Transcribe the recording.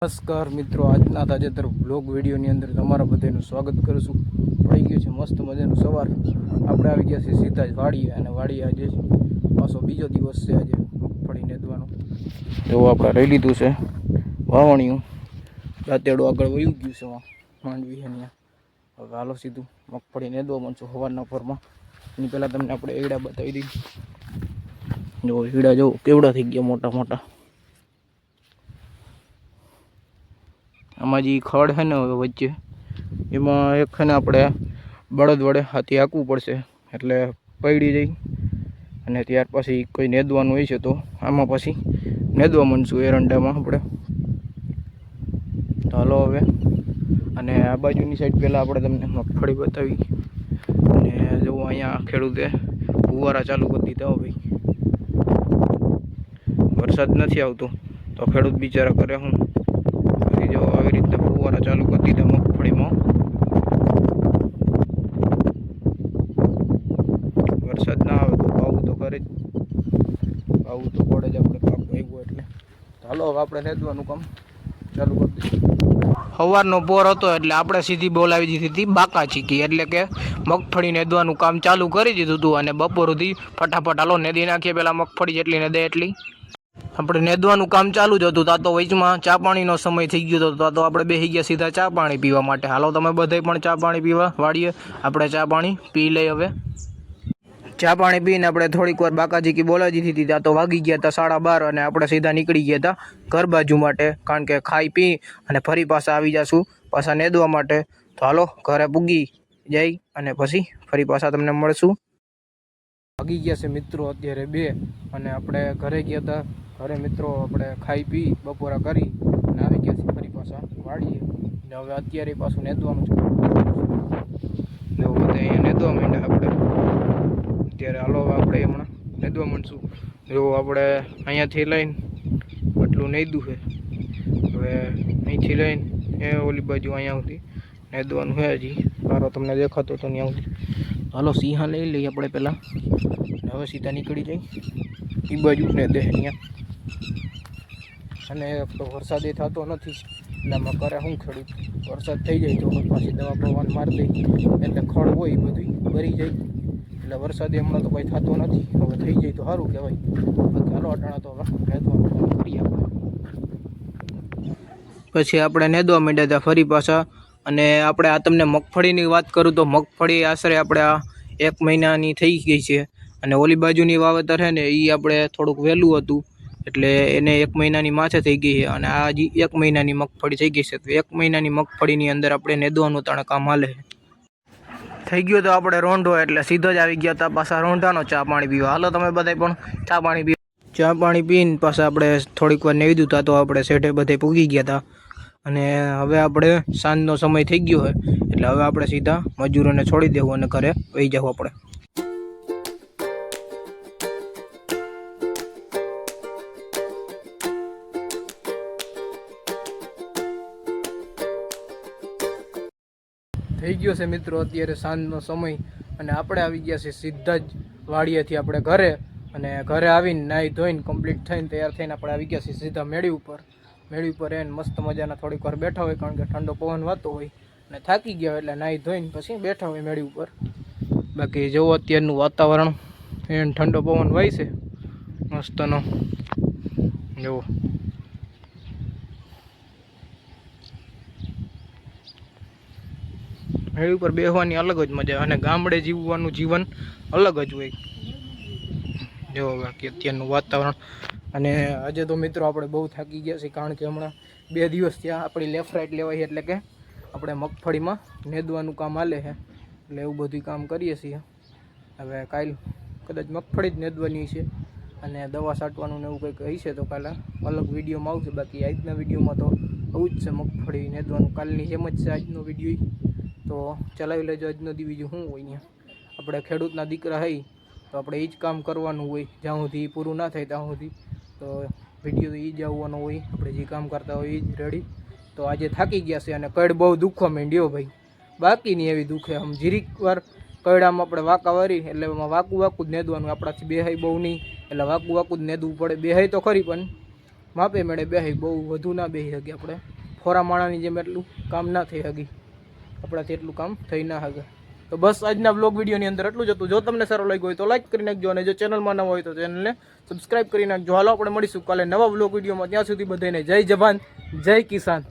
નમસ્કાર મિત્રો, આજના તાજેતર બ્લોગ વિડીયોની અંદર તમારા બધાનું સ્વાગત કરું છું। પડી ગયું છે મસ્ત મજાનું સવાર। આપણે આવી ગયા છીએ સીધા જ વાડીએ, અને વાડીએ આજે પાછો બીજો દિવસ છે। આજે મગફળી નેદવાનો જો આપણે લઈ લીધું છે વાવણીયું, દાંતેડું આગળ વયું ગયું છે માંડવી છે ત્યાં। હવે હાલો સીધું મગફળી નેદવા માંડશું સવારના પરમાં। એની પહેલાં તમને આપણે એડા બતાવી દીધી। જો એડા જો કેવડા થઈ ગયા, મોટા મોટા। આમાં જે ખડ છે ને વચ્ચે, એમાં એક છે ને આપણે બળદ વડે હાથી હાંકવું પડશે, એટલે પડી જાય। અને ત્યાર પછી કોઈ નેદવાનું હોય છે તો આમાં પછી નેદવા માંડશું એરંડામાં આપણે। તો હાલો હવે, અને આ બાજુની સાઈડ પહેલાં આપણે તમને મગફળી બતાવી। અને જો અહીંયા ખેડૂતે ફુવારા ચાલુ કરી દીધા હો ભાઈ। વરસાદ નથી આવતો તો ખેડૂત બિચારા કરે હું, જો આવી રીતના ફુવારા ચાલુ કરી દીધા મગફળીમાં। વરસાદ ના આવે તો પાવું તો કરે જ, પાવું તો પડે જ આપણે પાક વાવ્યો એટલે। ચાલો હવે આપણે નેદવાનું કામ ચાલુ કરી દઈશું। સવારનો પોર હતો એટલે આપણે સીધી બોલાવી દીધી હતી બાકાચીકી, એટલે કે મગફળી નેદવાનું કામ ચાલુ કરી દીધું હતું। અને બપોર સુધી ફટાફટ હાલો નેદી નાખીએ, પેલા મગફળી જેટલી નેદે એટલી। આપણે નેદવાનું કામ ચાલુ જ હતું, તા તો વચમાં ચા પાણીનો સમય થઈ ગયો હતો, તો આપણે બેસી ગયા સીધા ચા પાણી પીવા માટે। હાલો તમે બધાય પણ ચા પાણી પીવા વાળીએ, આપણે ચા પાણી પી લઈએ હવે। ચા પાણી પીને આપણે થોડીક વાર બાકાજીકી બોલાવી દીધી હતી, ત્યાં તો વાગી ગયા હતા 12:30, અને આપણે સીધા નીકળી ગયા હતા ઘર બાજુ માટે, કારણ કે ખાઈ પી અને ફરી પાછા આવી જશું પાછા નેદવા માટે। તો હાલો ઘરે પૂગી જઈ અને પછી ફરી પાછા તમને મળશું। વાગી ગયા છે મિત્રો અત્યારે 2, અને આપણે ઘરે ગયા હતા। ઘરે મિત્રો આપણે ખાઈ પી બપોરા કરી અને આવી ગયા છીએ ફરી પાછા વાળીએ, ને હવે અત્યારે પાછું નેદવાનું છે। જો બધા અહીંયા નેદવા માંડ્યા આપણે અત્યારે। હાલો હવે આપણે હમણાં નેદવા માંડશું। જો આપણે અહીંયાથી લઈને આટલું નેદું છે, હવે અહીંથી લઈને એ ઓલી બાજુ અહીંયા સુધી નેદવાનું છે હજી, મારો તમને દેખાતો તો ત્યાં સુધી। હાલો સિંહા લઈ લઈએ આપણે પહેલાં, હવે સીધા નીકળી જઈ એ બાજુ ને દે અહીંયા। અને તો વરસાદ એ થતો નથી એટલે આમાં કરે શું ખેડૂત, વરસાદ થઈ જાય તો પાછી દવા પવન મારી દે એટલે ખડ હોય એ બધું ભરી જાય, એટલે વરસાદ હમણાં તો કંઈ થતો નથી। હવે થઈ જાય તો સારું કહેવાય, બાકી હાલો અટાણા તો હવે નેદવાનું કામ કરીએ આપણે। પછી આપણે નેદવા માંડ્યા હતા ફરી પાછા। અને આપણે આ તમને મગફળીની વાત કરું તો મગફળી આશરે આપણે આ 1 મહિનાની થઈ ગઈ છે। અને ઓલી બાજુની વાવેતર છે ને એ આપણે થોડુંક વહેલું હતું, એટલે એને 1 મહિનાની માથે થઈ ગઈ છે। અને આ હજી 1 મહિનાની મગફળી થઈ ગઈ છે, તો 1 મહિનાની મગફળીની અંદર આપણે નેદવાનું તાણે કામ હાલે થઈ ગયો તો આપણે રોંઢો, એટલે સીધો જ આવી ગયા હતા પાછા રોંઢાનો ચા પાણી પીવા। હાલો તમે બધા પણ ચા પાણી પીવા। ચા પાણી પીને પાછા આપણે થોડીક વાર નેવ્યું હતા, તો આપણે શેઠે બધે પૂગી ગયા હતા। અને હવે આપણે સાંજનો સમય થઈ ગયો છે, એટલે હવે આપણે સીધા મજૂરોને છોડી દેવું અને ઘરે વહી જવું આપણે। થઈ ગયો છે મિત્રો અત્યારે સાંજનો સમય, અને આપણે આવી ગયા છીએ સીધા જ વાડીએથી આપણે ઘરે। અને ઘરે આવીને નાહી ધોઈને કમ્પ્લીટ થઈને તૈયાર થઈને આપણે આવી ગયા છીએ સીધા મેળી ઉપર। મેળી ઉપર એને મસ્ત મજાના થોડીક વાર બેઠા હોય, કારણ કે ઠંડો પવન વાતો હોય અને થાકી ગયા હોય, એટલે નાહી ધોઈને પછી બેઠા હોય મેળી ઉપર। બાકી જેવું અત્યારનું વાતાવરણ, એને ઠંડો પવન વાય છે મસ્તનો જેવો। મેળી ઉપર બેસવાની અલગ જ મજા, અને ગામડે જીવવાનું જીવન અલગ જ હોય જો। બાકી અત્યારનું વાતાવરણ, અને આજે તો મિત્રો આપણે બહુ થાકી ગયા છીએ, કારણ કે હમણાં 2 દિવસ ત્યાં આપણી લેફ્ટ રાઈટ લેવાય, એટલે કે આપણે મગફળીમાં નેદવાનું કામ હાલે છે, એટલે એવું બધું કામ કરીએ છીએ। હવે કાલ કદાચ મગફળી જ નેદવાની છે, અને દવા છાંટવાનું ને એવું કંઈક હશે તો કાલે અલગ વિડીયોમાં આવશે। બાકી આજના વિડીયોમાં તો આવું જ છે, મગફળી નેદવાનું કાલની જેમ જ છે આજનો વિડીયો। તો ચલાવી લેજો આજનો બીજું શું હોય ત્યાં, આપણે ખેડૂતના દીકરા હોય તો આપણે એ જ કામ કરવાનું હોય, જ્યાં સુધી પૂરું ના થાય ત્યાં સુધી તો વિડીયો તો એ જ આવવાનો હોય, આપણે જે કામ કરતા હોય એ જ રેડી। તો આજે થાકી ગયા છે, અને કડ બહુ દુખવા માંડ્યો ભાઈ, બાકી નહીં એવી દુખે। આમ જીરીક વાર કડામાં આપણે વાંકા વારી એટલે એમાં વાંકું જ નેદવાનું, આપણાથી બેહાય બહુ નહીં, એટલે વાંકું જ નેદવું પડે। બેહાય તો ખરી પણ માપે મેળે બેહી, બહુ વધુ ના બેહી શકે આપણે. ફોરા માણાની જેમ એટલું કામ ના થઈ શકી, આપણાથી એટલું કામ થઈ ના શકે. તો બસ આજના બ્લોગ વિડીયોની અંદર એટલું જ હતું. જો તમને સારો લાગ્યો હોય તો લાઈક કરી નાખજો, અને જો ચેનલમાં નવા હોય તો ચેનલને સબસ્ક્રાઈબ કરી નાખજો. હાલો આપણે મળીશું કાલે નવા બ્લોગ વિડીયોમાં. ત્યાં સુધી બધાને જય જવાન, જય કિસાન.